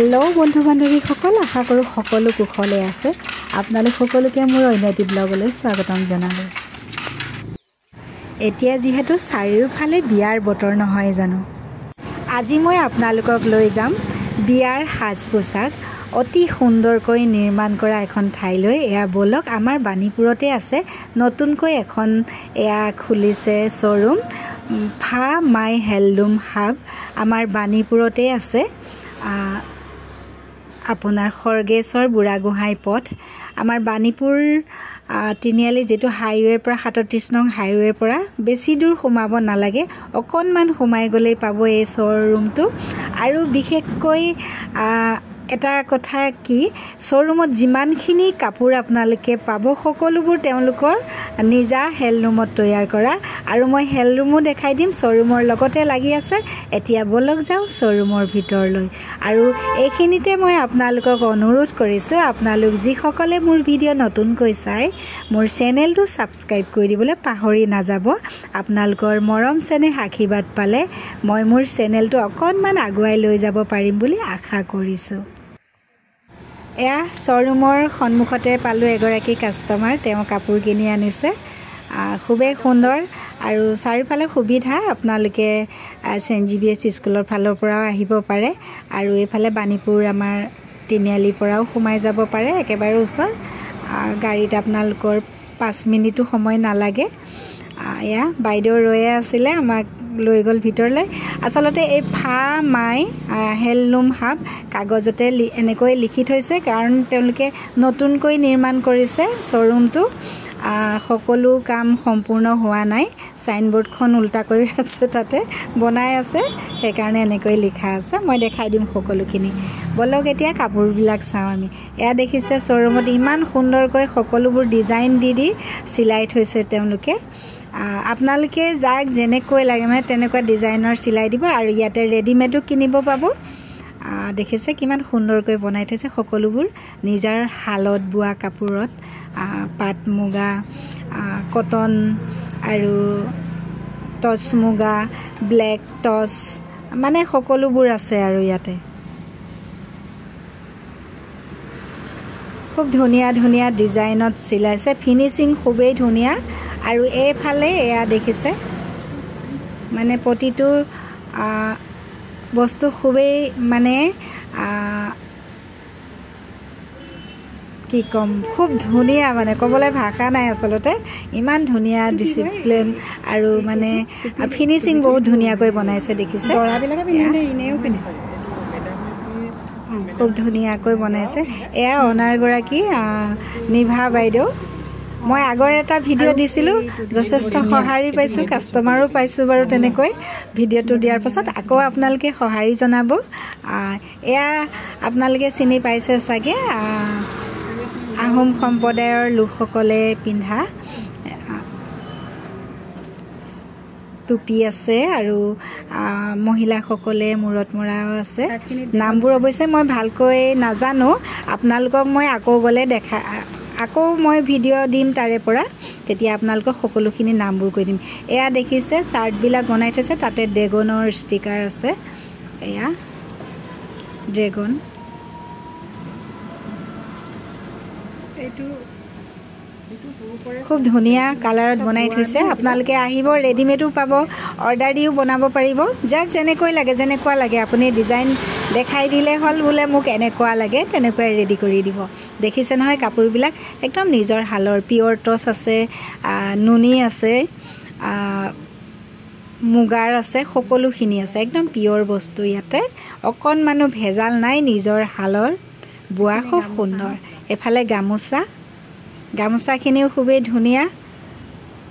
Hello बंधु बान्धवीসকল आशा करूँ सकलो कुशले আছে আপোনালোক সকলোকে মোৰ অন্য এটি ব্লগলৈ স্বাগতম জনালোঁ। এতিয়া যেহেতু চাৰিওফালে বিয়াৰ বতৰ নহয় জানো, আজি মই আপোনালোকক লৈ যাম বিয়াৰ সাজ পোছাক অতি সুন্দৰকৈ নিৰ্মাণ কৰা এখন ঠাইলৈ। এয়া বলক আমাৰ বাণীপুৰতে আছে, নতুনকৈ এখন এয়া খুলিছে শ্ব'ৰুম, ফা মাই হেণ্ডলুম হাব আমাৰ বাণীপুৰতে আছে। আপোনাৰ খৰ্গেশ্বৰ বুঢ়াগোহাঁই পথ আমাৰ বাণীপুৰ তিনিআলি যিটো হাইৱেৰ পৰা ৩৭ নং হাইৱেৰ পৰা বেছি দূৰ সোমাব নালাগে, অকণমান সোমাই গ'লেই পাব এই শ্ব'ৰুমটো। আৰু বিশেষকৈ এটা কথা কি, শ্ব'ৰুমত যিমানখিনি কাপোৰ আপোনালোকে পাব সকলোবোৰ তেওঁলোকৰ নিজা হেণ্ডলুমত তৈয়াৰ কৰা, আৰু মই হেণ্ডলুমো দেখাই দিম, শ্ব'ৰুমৰ লগতে লাগি আছে। এতিয়া বলক যাওঁ শ্ব'ৰুমৰ ভিতৰলৈ। আৰু এইখিনিতে মই আপোনালোকক অনুৰোধ কৰিছোঁ, আপোনালোক যিসকলে মোৰ ভিডিঅ' নতুনকৈ চাই মোৰ চেনেলটো ছাবস্ক্ৰাইব কৰি দিবলৈ পাহৰি নাযাব। আপোনালোকৰ মৰম চেনেহ আশীৰ্বাদ পালে মই মোৰ চেনেলটো অকণমান আগুৱাই লৈ যাব পাৰিম বুলি আশা কৰিছোঁ। এয়া শ্ব'ৰুমৰ সন্মুখতে পালোঁ এগৰাকী কাষ্টমাৰ, তেওঁ কাপোৰ কিনি আনিছে, খুবেই সুন্দৰ আৰু চাৰিওফালে সুবিধা। আপোনালোকে CNGBS স্কুলৰ ফালৰ পৰাও আহিব পাৰে আৰু এইফালে বাণীপুৰ আমাৰ তিনিআলিৰ পৰাও সোমাই যাব পাৰে, একেবাৰে ওচৰ। গাড়ীত আপোনালোকৰ 5 মিনিটো সময় নালাগে। এয়া বাইদেউ ৰৈয়ে আছিলে, আমাক লৈ গ'ল ভিতৰলৈ। আচলতে এই ফা মাই হেণ্ডলুম হাব কাগজতে এনেকৈ লিখি থৈছে, কাৰণ তেওঁলোকে নতুনকৈ নিৰ্মাণ কৰিছে শ্ব'ৰুমটো, সকলো কাম সম্পূৰ্ণ হোৱা নাই। চাইনবোৰ্ডখন উল্টাকৈ আছে, তাতে বনাই আছে, সেইকাৰণে এনেকৈ লিখা আছে। মই দেখাই দিম সকলোখিনি। বলক এতিয়া কাপোৰবিলাক চাওঁ আমি। এয়া দেখিছে শ্ব'ৰুমত ইমান সুন্দৰকৈ সকলোবোৰ ডিজাইন দি চিলাই থৈছে তেওঁলোকে। আপোনালোকে যাক যেনেকৈ লাগে মানে তেনেকুৱা ডিজাইনৰ চিলাই দিব, আৰু ইয়াতে ৰেডিমেডো কিনিব পাব। দেখিছে কিমান সুন্দৰকৈ বনাই থৈছে সকলোবোৰ নিজৰ শালত বোৱা কাপোৰত, পাট মুগা, কটন আৰু টচ মুগা, ব্লেক টচ, মানে সকলোবোৰ আছে। আৰু ইয়াতে খুব ধুনীয়া ধুনীয়া ডিজাইনত চিলাইছে, ফিনিচিং খুবেই ধুনীয়া। আৰু এইফালে এয়া দেখিছে, মানে প্ৰতিটো বস্তু খুবেই মানে কি ক'ম, খুব ধুনীয়া, মানে ক'বলৈ ভাষা নাই আচলতে, ইমান ধুনীয়া ডিচিপ্লিন আৰু মানে ফিনিচিং বহুত ধুনীয়াকৈ বনাইছে। দেখিছে খুব ধুনীয়াকৈ বনাইছে। এয়া অনাৰগৰাকী নিভা বাইদেউ। মই আগৰ এটা ভিডিঅ' দিছিলোঁ, যথেষ্ট সঁহাৰি পাইছোঁ, কাষ্টমাৰো পাইছোঁ বাৰু। তেনেকৈ ভিডিঅ'টো দিয়াৰ পাছত আকৌ আপোনালোকে সঁহাৰি জনাব। এয়া আপোনালোকে চিনি পাইছে চাগে, আহোম সম্প্ৰদায়ৰ লোকসকলে পিন্ধা টুপি আছে, আৰু মহিলাসকলে মূৰত মৰাও আছে। নামবোৰ অৱশ্যে মই ভালকৈ নাজানো, আপোনালোকক মই আকৌ গ'লে আকৌ মই ভিডিঅ' দিম তাৰে পৰা, তেতিয়া আপোনালোকক সকলোখিনি নামবোৰ কৈ দিম। এয়া দেখিছে চাৰ্টবিলাক বনাই থৈছে, তাতে ড্ৰেগনৰ ষ্টিকাৰ আছে। এয়া ড্ৰেগন, খুব ধুনীয়া কালাৰত বনাই থৈছে। আপোনালোকে আহিব, ৰেডিমেডো পাব, অৰ্ডাৰ দিও বনাব পাৰিব। যাক যেনেকৈ লাগে, যেনেকুৱা লাগে আপুনি ডিজাইন দেখাই দিলে হ'ল, বোলে মোক এনেকুৱা লাগে, তেনেকুৱাই ৰেডি কৰি দিব। দেখিছে নহয় কাপোৰবিলাক, একদম নিজৰ শালৰ, পিয়ৰ টচ আছে, নুনি আছে, মুগাৰ আছে, সকলোখিনি আছে, একদম পিয়ৰ বস্তু। ইয়াতে অকণমানো ভেজাল নাই, নিজৰ শালৰ বোৱা, খুব সুন্দৰ। এফালে গামোচাখিনিও খুবেই ধুনীয়া,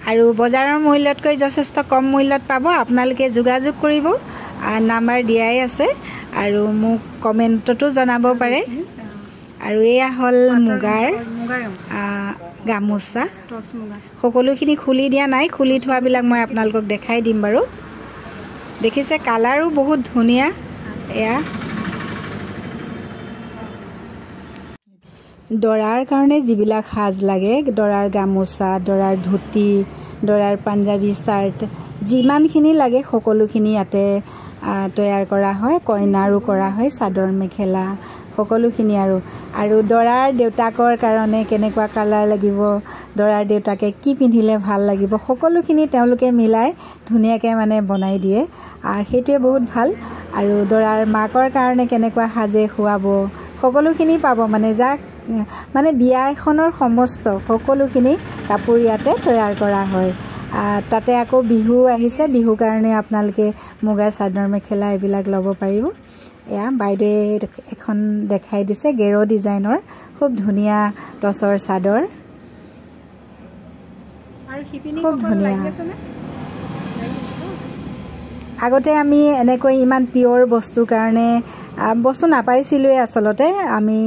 আৰু বজাৰৰ মূল্যতকৈ যথেষ্ট কম মূল্যত পাব। আপোনালোকে যোগাযোগ কৰিব, নাম্বাৰ দিয়াই আছে, আৰু মোক কমেণ্টতো জনাব পাৰে। আৰু এয়া হ'ল মুগাৰ গামোচা, সকলোখিনি খুলি দিয়া নাই, খুলি থোৱাবিলাক মই আপোনালোকক দেখাই দিম বাৰু। দেখিছে কালাৰো বহুত ধুনীয়া। এয়া দৰাৰ কাৰণে যিবিলাক সাজ লাগে, দৰাৰ গামোচা, দৰাৰ ধুতি, দৰাৰ পাঞ্জাবী চাৰ্ট, যিমানখিনি লাগে সকলোখিনি ইয়াতে তৈয়াৰ কৰা হয়, কইনাৰো কৰা হয়, চাদৰ মেখেলা সকলোখিনি আৰু দৰাৰ দেউতাকৰ কাৰণে কেনেকুৱা কালাৰ লাগিব, দৰাৰ দেউতাকে কি পিন্ধিলে ভাল লাগিব, সকলোখিনি তেওঁলোকে মিলাই ধুনীয়াকৈ মানে বনাই দিয়ে। সেইটোৱে বহুত ভাল। আৰু দৰাৰ মাকৰ কাৰণে কেনেকুৱা সাজে খুৱাব সকলোখিনি পাব, মানে যাক মানে বিয়া এখনৰ সমস্ত সকলোখিনি কাপোৰ ইয়াতে তৈয়াৰ কৰা হয়। তাতে আকৌ বিহু আহিছে, বিহুৰ কাৰণে আপোনালোকে মুগাৰ চাদৰ মেখেলা এইবিলাক ল'ব পাৰিব। এয়া বাইদেৱে এখন দেখাই দিছে গেৰ ডিজাইনৰ, খুব ধুনীয়া টচৰ চাদৰ, খুব ধুনীয়া। আগতে আমি এনেকৈ ইমান পিয়ৰ বস্তুৰ কাৰণে বস্তু নাপাইছিলোঁৱে। আচলতে আমি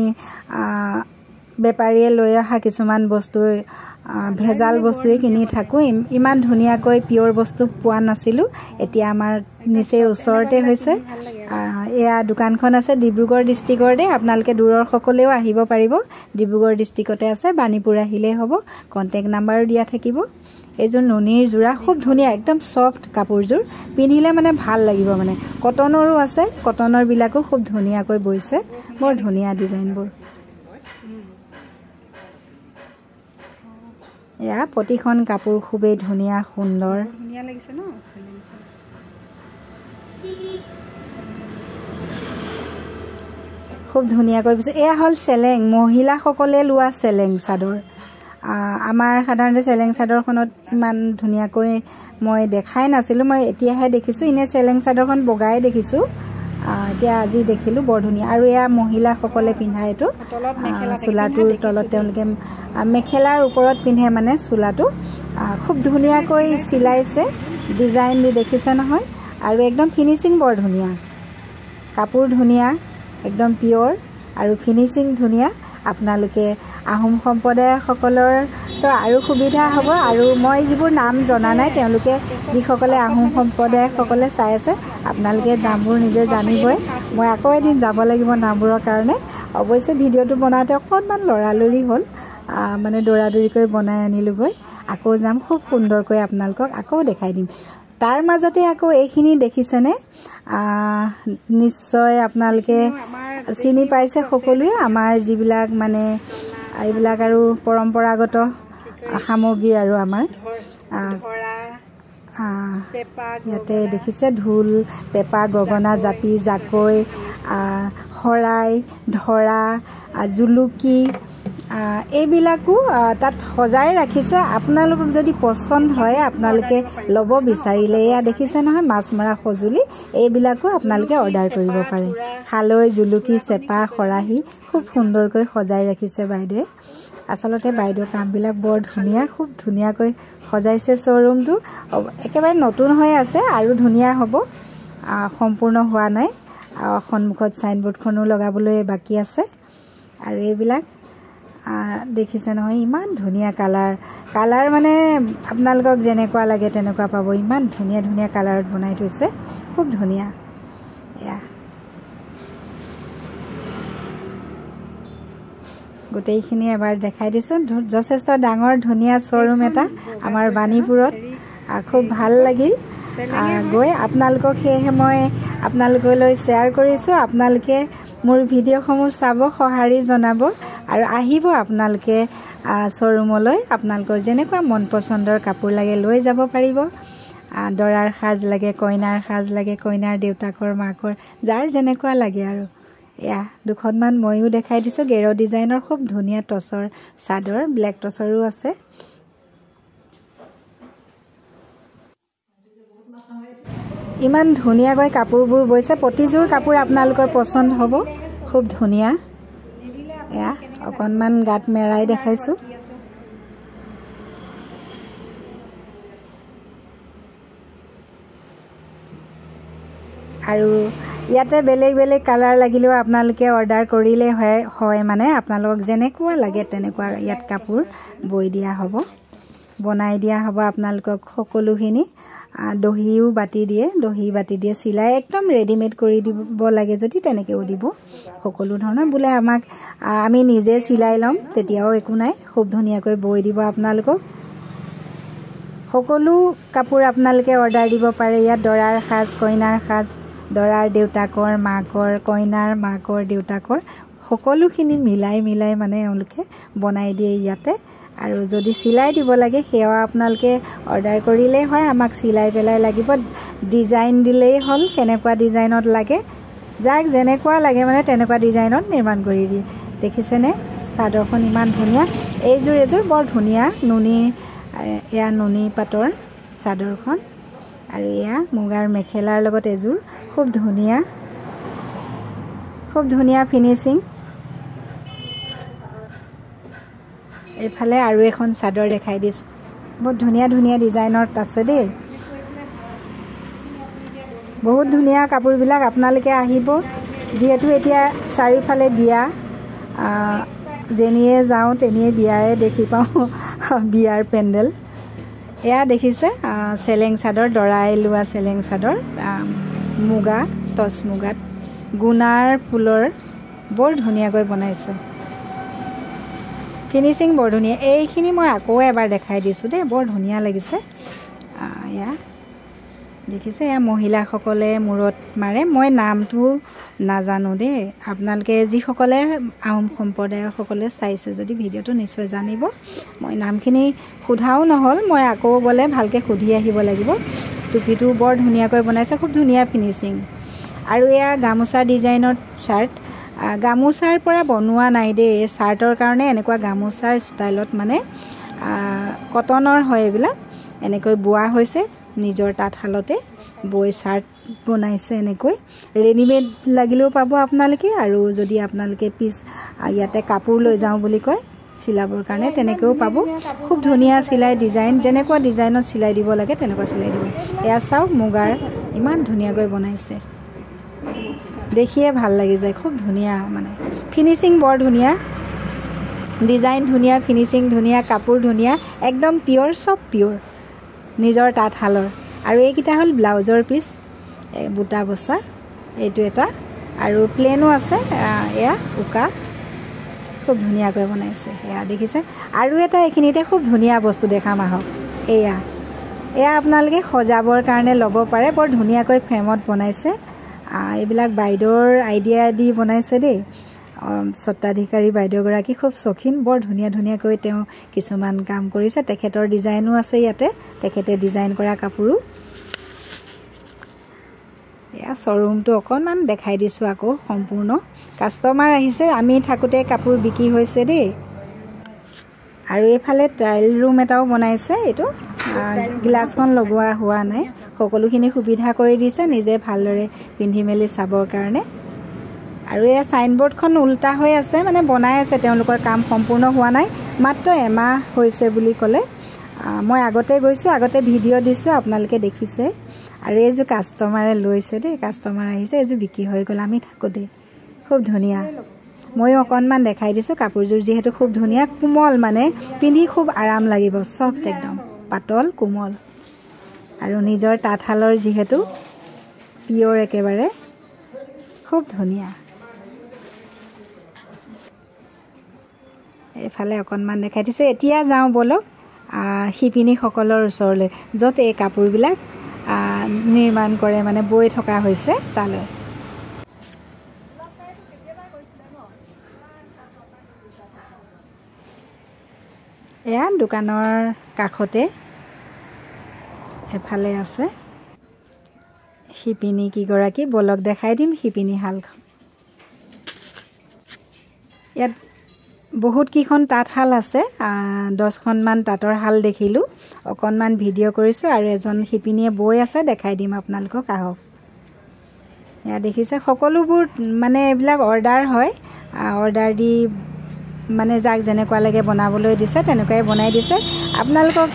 বেপাৰীয়ে লৈ অহা কিছুমান বস্তু ভেজাল বস্তুৱে কিনি থাকোঁ, ইমান ধুনীয়াকৈ পিয়ৰ বস্তু পোৱা নাছিলোঁ। এতিয়া আমাৰ নিচেই ওচৰতে হৈছে। এয়া দোকানখন আছে ডিব্ৰুগড় ডিষ্ট্ৰিক্টতে, আপোনালোকে দূৰৰ সকলেও আহিব পাৰিব। ডিব্ৰুগড় ডিষ্ট্ৰিক্টতে আছে, বাণীপুৰ আহিলেই হ'ব। কণ্টেক্ট নাম্বাৰো দিয়া থাকিব। এইযোৰ নুনিৰ যোৰা, খুব ধুনীয়া, একদম ছফ্ট কাপোৰযোৰ, পিন্ধিলে মানে ভাল লাগিব। মানে কটনৰো আছে, কটনৰবিলাকো খুব ধুনীয়াকৈ বৈছে, বৰ ধুনীয়া ডিজাইনবোৰ। এয়া প্ৰতিখন কাপোৰ খুবেই ধুনীয়া, সুন্দৰ, ধুনীয়া লাগিছে ন। খুব ধুনীয়াকৈ বৈছে। এয়া হ'ল চেলেং, মহিলাসকলে লোৱা চেলেং চাদৰ। আমাৰ সাধাৰণতে চেলেং চাদৰখনত ইমান ধুনীয়াকৈ মই দেখাই নাছিলোঁ, মই এতিয়াহে দেখিছোঁ। এনেই চেলেং চাদৰখন বগাই দেখিছোঁ, এতিয়া আজি দেখিলোঁ, বৰ ধুনীয়া। আৰু এয়া মহিলাসকলে পিন্ধা, এইটো চোলাটোৰ তলত তেওঁলোকে মেখেলাৰ ওপৰত পিন্ধে, মানে চোলাটো খুব ধুনীয়াকৈ চিলাইছে, ডিজাইন দি দেখিছে নহয়। আৰু একদম ফিনিচিং বৰ ধুনীয়া, কাপোৰ ধুনীয়া, একদম পিয়ৰ আৰু ফিনিচিং ধুনীয়া। আপোনালোকে আহোম সম্প্ৰদায়সকলৰতো আৰু সুবিধা হ'ব। আৰু মই যিবোৰ নাম জনা নাই, তেওঁলোকে যিসকলে আহোম সম্প্ৰদায়সকলে চাই আছে, আপোনালোকে নামবোৰ নিজে জানিবই। মই আকৌ এদিন যাব লাগিব নামবোৰৰ কাৰণে। অৱশ্যে ভিডিঅ'টো বনাওঁতে অকণমান লৰালৰি হ'ল, মানে দৌৰাদৌৰিকৈ বনাই আনিলোঁগৈ। আকৌ যাম, খুব সুন্দৰকৈ আপোনালোকক আকৌ দেখাই দিম। তাৰ মাজতে আকৌ এইখিনি দেখিছেনে? নিশ্চয় আপোনালোকে চিনি পাইছে সকলোৱে, আমাৰ যিবিলাক মানে এইবিলাক আৰু পৰম্পৰাগত সামগ্ৰী আৰু আমাৰ ইয়াতে দেখিছে ঢোল, পেঁপা, গগনা, জাপি, জাকৈ, শৰাই, ধৰা, জুলুকি, এইবিলাকো তাত সজাই ৰাখিছে। আপোনালোকক যদি পচন্দ হয়, আপোনালোকে ল'ব বিচাৰিলে, এয়া দেখিছে নহয় মাছ মৰা সঁজুলি, এইবিলাকো আপোনালোকে অৰ্ডাৰ কৰিব পাৰে। খালৈ, জুলুকি, চেপা, খৰাহী খুব সুন্দৰকৈ সজাই ৰাখিছে বাইদেৱে। আচলতে বাইদেউৰ কামবিলাক বৰ ধুনীয়া, খুব ধুনীয়াকৈ সজাইছে শ্ব'ৰুমটো। একেবাৰে নতুন হৈ আছে, আৰু ধুনীয়া হ'ব, সম্পূৰ্ণ হোৱা নাই। সন্মুখত ছাইনবোৰ্ডখনো লগাবলৈ বাকী আছে। আৰু এইবিলাক দেখিছে নহয়, ইমান ধুনীয়া কালাৰ মানে আপোনালোকক যেনেকুৱা লাগে তেনেকুৱা পাব। ইমান ধুনীয়া ধুনীয়া কালাৰত বনাই থৈছে, খুব ধুনীয়া। এয়া গোটেইখিনি এবাৰ দেখাই দিছোঁ। যথেষ্ট ডাঙৰ ধুনীয়া শ্ব'ৰুম এটা আমাৰ বাণীপুৰত, খুব ভাল লাগিল গৈ। আপোনালোকক সেয়েহে মই আপোনালোকলৈ শ্বেয়াৰ কৰিছোঁ। আপোনালোকে মোৰ ভিডিঅ'সমূহ চাব, সঁহাৰি জনাব, আৰু আহিব আপোনালোকে শ্ব'ৰুমলৈ। আপোনালোকৰ যেনেকুৱা মন পচন্দৰ কাপোৰ লাগে লৈ যাব পাৰিব। দৰাৰ সাজ লাগে, কইনাৰ সাজ লাগে, কইনাৰ দেউতাকৰ মাকৰ যাৰ যেনেকুৱা লাগে আৰু। এয়া দুখনমান ময়ো দেখাই দিছোঁ, গেৰ ডিজাইনৰ খুব ধুনীয়া টচৰ চাদৰ, ব্লেক টচৰো আছে। ইমান ধুনীয়াকৈ কাপোৰবোৰ বৈছে, প্ৰতিযোৰ কাপোৰ আপোনালোকৰ পচন্দ হ'ব, খুব ধুনীয়া। এয়া অকণমান গাত মেৰাই দেখাইছোঁ। আৰু ইয়াতে বেলেগ বেলেগ কালাৰ লাগিলেও আপোনালোকে অৰ্ডাৰ কৰিলেই হয়, মানে আপোনালোকক যেনেকুৱা লাগে তেনেকুৱা ইয়াত কাপোৰ বৈ দিয়া হ'ব, বনাই দিয়া হ'ব আপোনালোকক সকলোখিনি। দহিও বাতি দিয়ে, চিলাই একদম ৰেডিমেড কৰি দিব লাগে যদি তেনেকৈও দিব। সকলো ধৰণৰ বোলে আমি নিজে চিলাই ল'ম, তেতিয়াও একো নাই, খুব ধুনীয়াকৈ বৈ দিব আপোনালোকক। সকলো কাপোৰ আপোনালোকে অৰ্ডাৰ দিব পাৰে। ইয়াত দৰাৰ সাজ, কইনাৰ সাজ, দৰাৰ দেউতাকৰ মাকৰ কইনাৰ মাকৰ দেউতাকৰ সকলোখিনি মিলাই মানে এওঁলোকে বনাই দিয়ে ইয়াতে আৰু যদি চিলাই দিব লাগে সেয়া আপোনালোকে অৰ্ডাৰ কৰিলেই হয় আমাক চিলাই পেলাই লাগিব ডিজাইন দিলেই হ'ল কেনেকুৱা ডিজাইনত লাগে যাক যেনেকুৱা লাগে মানে তেনেকুৱা ডিজাইনত নিৰ্মাণ কৰি দিয়ে দেখিছেনে চাদৰখন ইমান ধুনীয়া এযোৰ বৰ ধুনীয়া এয়া নুনি পাটৰ চাদৰখন আৰু এয়া মুগাৰ মেখেলাৰ লগত এযোৰ খুব ধুনীয়া ফিনিচিং এইফালে আৰু এখন চাদৰ দেখাই দিছোঁ বহুত ধুনীয়া ডিজাইনত আছে দেই বহুত ধুনীয়া কাপোৰবিলাক আপোনালোকে আহিব যিহেতু এতিয়া চাৰিওফালে বিয়া যেনিয়ে যাওঁ তেনিয়ে বিয়াৰে দেখি পাওঁ বিয়াৰ পেণ্ডেল এয়া দেখিছে চেলেং চাদৰ দৰাই লোৱা চেলেং চাদৰ মুগা টচ মুগাত গুণাৰ ফুলৰ বৰ ধুনীয়াকৈ বনাইছে ফিনিচিং বৰ ধুনীয়া এইখিনি মই আকৌ এবাৰ দেখাই দিছোঁ দেই বৰ ধুনীয়া লাগিছে এয়া দেখিছে এয়া মহিলাসকলে মূৰত মাৰে মই নামটো নাজানো দেই আপোনালোকে যিসকলে আহোম সম্প্ৰদায়ৰ সকলে চাইছে যদি ভিডিঅ'টো নিশ্চয় জানিব মই নামখিনি সোধাও নহ'ল মই আকৌ গ'লে ভালকৈ সুধি আহিব লাগিব টুপিটো বৰ ধুনীয়াকৈ বনাইছে খুব ধুনীয়া ফিনিচিং আৰু এয়া গামোচা ডিজাইনত চাৰ্ট গামোচাৰ পৰা বনোৱা নাই দেই এই চাৰ্টৰ কাৰণে এনেকুৱা গামোচাৰ ষ্টাইলত মানে কটনৰ হয় এইবিলাক এনেকৈ বোৱা হৈছে নিজৰ তাঁতশালতে বৈ চাৰ্ট বনাইছে এনেকৈ ৰেডিমেড লাগিলেও পাব আপোনালোকে আৰু যদি আপোনালোকে পিছ ইয়াতে কাপোৰ লৈ যাওঁ বুলি কয় চিলাবৰ কাৰণে তেনেকৈও পাব খুব ধুনীয়া চিলাই ডিজাইন যেনেকুৱা ডিজাইনত চিলাই দিব লাগে তেনেকুৱা চিলাই দিব এয়া চাওক মুগাৰ ইমান ধুনীয়াকৈ বনাইছে দেখিয়ে ভাল লাগি যায় খুব ধুনীয়া মানে ফিনিচিং বৰ ধুনীয়া ডিজাইন ধুনীয়া ফিনিচিং ধুনীয়া কাপোৰ ধুনীয়া একদম পিয়ৰ চব পিয়ৰ নিজৰ তাঁতশালৰ আৰু এইকেইটা হ'ল ব্লাউজৰ পিচ বুটা বচা এইটো এটা আৰু প্লেনো আছে এয়া উকা খুব ধুনীয়াকৈ বনাইছে এয়া দেখিছে আৰু এটা এইখিনিতে খুব ধুনীয়া বস্তু দেখাম আহক এয়া আপোনালোকে সজাবৰ কাৰণে ল'ব পাৰে বৰ ধুনীয়াকৈ ফ্ৰেমত বনাইছে এইবিলাক বাইদেউৰ আইডিয়া দি বনাইছে দেই স্বত্বাধিকাৰী বাইদেউগৰাকী খুব চখিন বৰ ধুনীয়াকৈ তেওঁ কিছুমান কাম কৰিছে তেখেতৰ ডিজাইনো আছে ইয়াতে তেখেতে ডিজাইন কৰা কাপোৰো এয়া শ্ব'ৰুমটো অকণমান দেখাই দিছোঁ আকৌ সম্পূৰ্ণ কাষ্টমাৰ আহিছে আমি থাকোঁতে কাপোৰ বিক্ৰী হৈছে দেই আৰু এইফালে ট্ৰায়েল ৰুম এটাও বনাইছে এইটো গ্লাছখন লগোৱা হোৱা নাই সকলোখিনি সুবিধা কৰি দিছে নিজে ভালদৰে পিন্ধি মেলি চাবৰ কাৰণে আৰু এয়া চাইনবোৰ্ডখন উল্টা হৈ আছে মানে বনাই আছে তেওঁলোকৰ কাম সম্পূৰ্ণ হোৱা নাই মাত্ৰ এমাহ হৈছে বুলি ক'লে মই আগতে গৈছোঁ আগতে ভিডিঅ' দিছোঁ আপোনালোকে দেখিছে আৰু এইযোৰ কাষ্টমাৰে লৈছে দেই কাষ্টমাৰ আহিছে এইযোৰ বিক্ৰী হৈ গ'ল আমি থাকোঁতে খুব ধুনীয়া ময়ো অকণমান দেখাই দিছোঁ কাপোৰযোৰ যিহেতু খুব ধুনীয়া কোমল মানে পিন্ধি খুব আৰাম লাগিব চফ্ট একদম পাতল কোমল আৰু নিজৰ তাঁতশালৰ যিহেতু পিয়ৰ একেবাৰে খুব ধুনীয়া এইফালে অকণমান দেখাই দিছোঁ এতিয়া যাওঁ বলক শিপিনীসকলৰ ওচৰলৈ য'ত এই কাপোৰবিলাক নিৰ্মাণ কৰে মানে বৈ থকা হৈছে তালৈ এয়া দোকানৰ কাষতে এফালে আছে শিপিনী কিগৰাকী বলক দেখাই দিম শিপিনী শালখন ইয়াত বহুত কেইখন তাঁতশাল আছে 10খনমান তাঁতৰ শাল দেখিলোঁ অকণমান ভিডিঅ' কৰিছোঁ আৰু এজন শিপিনীয়ে বৈ আছে দেখাই দিম আপোনালোকক আহক এয়া দেখিছে সকলোবোৰ মানে এইবিলাক অৰ্ডাৰ হয় অৰ্ডাৰ দি মানে যাক যেনেকুৱা লাগে বনাবলৈ দিছে তেনেকুৱাই বনাই দিছে আপোনালোকক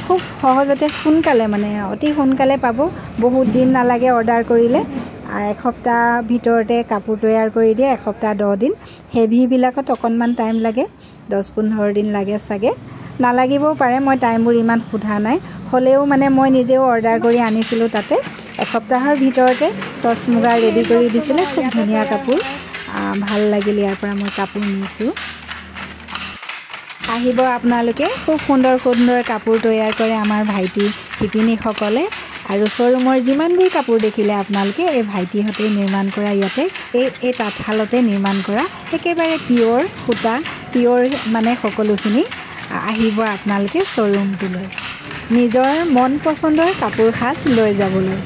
খুব সহজতে সোনকালে মানে অতি সোনকালে পাব বহুত দিন নালাগে অৰ্ডাৰ কৰিলে এসপ্তাহ ভিতৰতে কাপোৰ তৈয়াৰ কৰি দিয়ে এসপ্তাহ 10 দিন হেভিবিলাকত অকণমান টাইম লাগে 10-15 দিন লাগে চাগে নালাগিবও পাৰে মই টাইমবোৰ ইমান সোধা নাই হ'লেও মানে মই নিজেও অৰ্ডাৰ কৰি আনিছিলোঁ তাতে এসপ্তাহৰ ভিতৰতে টচ মুগা ৰেডি কৰি দিছিলে খুব ধুনীয়া কাপোৰ ভাল লাগিল ইয়াৰ পৰা মই কাপোৰ নিছোঁ আহিব আপোনালোকে খুব সুন্দৰ কাপোৰ তৈয়াৰ কৰে আমাৰ ভাইটি শিপিনীসকলে আৰু শ্ব'ৰুমৰ যিমানবোৰ কাপোৰ দেখিলে আপোনালোকে এই ভাইটিহঁতে নিৰ্মাণ কৰা ইয়াতে এই তাঁতশালতে নিৰ্মাণ কৰা একেবাৰে পিয়'ৰ সূতা পিয়'ৰ মানে সকলোখিনি আহিব আপোনালোকে শ্ব'ৰুমটোলৈ নিজৰ মন পচন্দৰ কাপোৰ সাজ লৈ যাবলৈ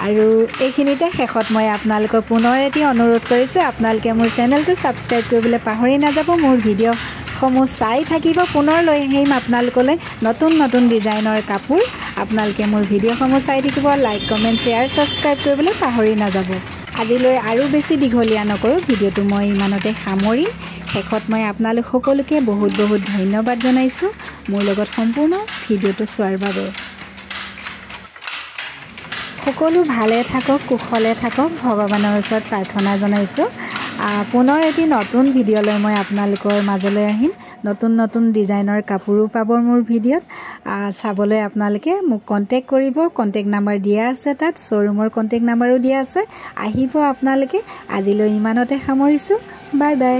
আৰু এইখিনিতে শেষত মই আপোনালোকক পুনৰ এটি অনুৰোধ কৰিছোঁ আপোনালোকে মোৰ চেনেলটো ছাবস্ক্ৰাইব কৰিবলৈ পাহৰি নাযাব মোৰ ভিডিঅ'সমূহ চাই থাকিব পুনৰ লৈ আহিম আপোনালোকলৈ নতুন নতুন ডিজাইনৰ কাপোৰ আপোনালোকে মোৰ ভিডিঅ'সমূহ চাই থাকিব লাইক কমেণ্ট শ্বেয়াৰ ছাবস্ক্ৰাইব কৰিবলৈ পাহৰি নাযাব আজিলৈ আৰু বেছি দীঘলীয়া নকৰোঁ ভিডিঅ'টো মই ইমানতে সামৰিম শেষত মই আপোনালোক সকলোকে বহুত বহুত ধন্যবাদ জনাইছোঁ মোৰ লগত সম্পূৰ্ণ ভিডিঅ'টো চোৱাৰ বাবে সকলো ভালে থাকক কুশলে থাকক ভগৱানৰ ওচৰত প্ৰাৰ্থনা জনাইছোঁ পুনৰ এটি নতুন ভিডিঅ' লৈ মই আপোনালোকৰ মাজলৈ আহিম নতুন নতুন ডিজাইনৰ কাপোৰো পাব মোৰ ভিডিঅ'ত চাবলৈ আপোনালোকে মোক কণ্টেক্ট কৰিব কণ্টেক্ট নাম্বাৰ দিয়া আছে তাত শ্ব'ৰুমৰ কণ্টেক্ট নাম্বাৰো দিয়া আছে আহিব আপোনালোকে আজিলৈ ইমানতে সামৰিছোঁ বাই বাই